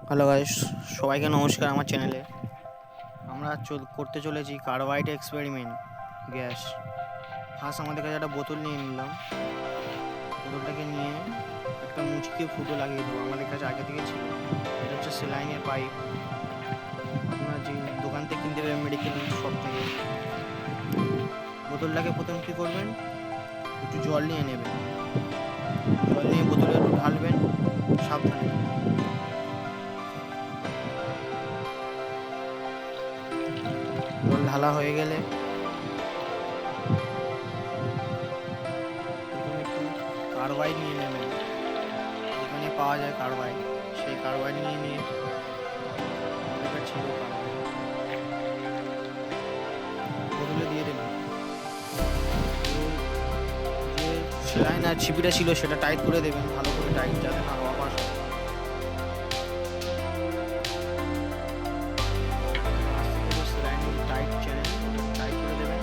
Hello guys, সবাইকে নমস্কার আমার চ্যানেলে। আমরা করতে চলেছি কার্বাইড এক্সপেরিমেন্ট গ্যাস। ফার্স্ট আমাদের কাছে একটা বোতল নিয়ে নিলাম। বোতলটাকে নিয়ে একটা মুচকে ফুটো লাগিয়ে দেবো, আমাদের কাছে আগে থেকে ছিল। এটা হচ্ছে সেলাইনের পাইপ, আপনারা যে দোকান থেকে কিনতে পারবেন মেডিকেল শপ থেকে। বোতলটাকে প্রথম কী করবেন, একটু জল নিয়ে নেবেন। জল নিয়ে বোতলে একটু ঢালবেন সাবধানে। জল ঢালা হয়ে গেলে প্রথমে একটু কার্বাইড নিয়ে নেবেন, দোকানে পাওয়া যায় কার্বাইড। সেই কার্বাইড নিয়ে আমাদের ছিল কার্বাইড, বোতলে দিয়ে দেবেন। যে সেলাইন আর ছিপিটা ছিল সেটা টাইট করে দেবেন, ভালো করে টাইট, যাতে না হাওয়া পাস হয়। সেলাইন টাইট চ্যানেল টাইট করে দেবেন।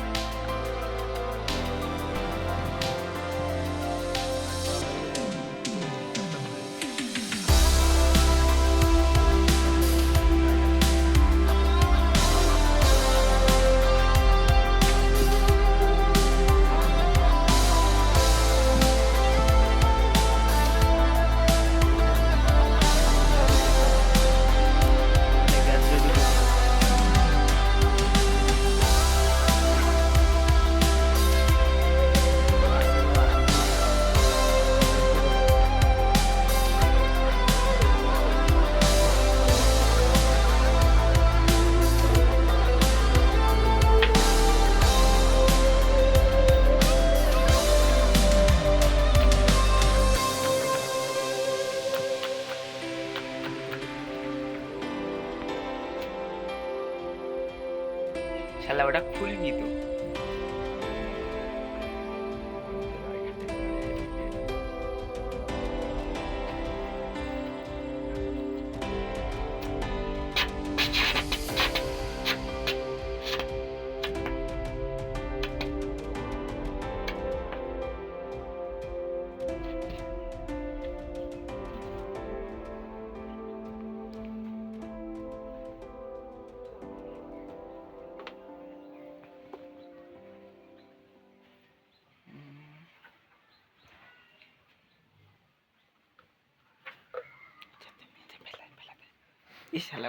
গ্যাস রেডি করে শালা ওটা খুলবি তো? এই শালা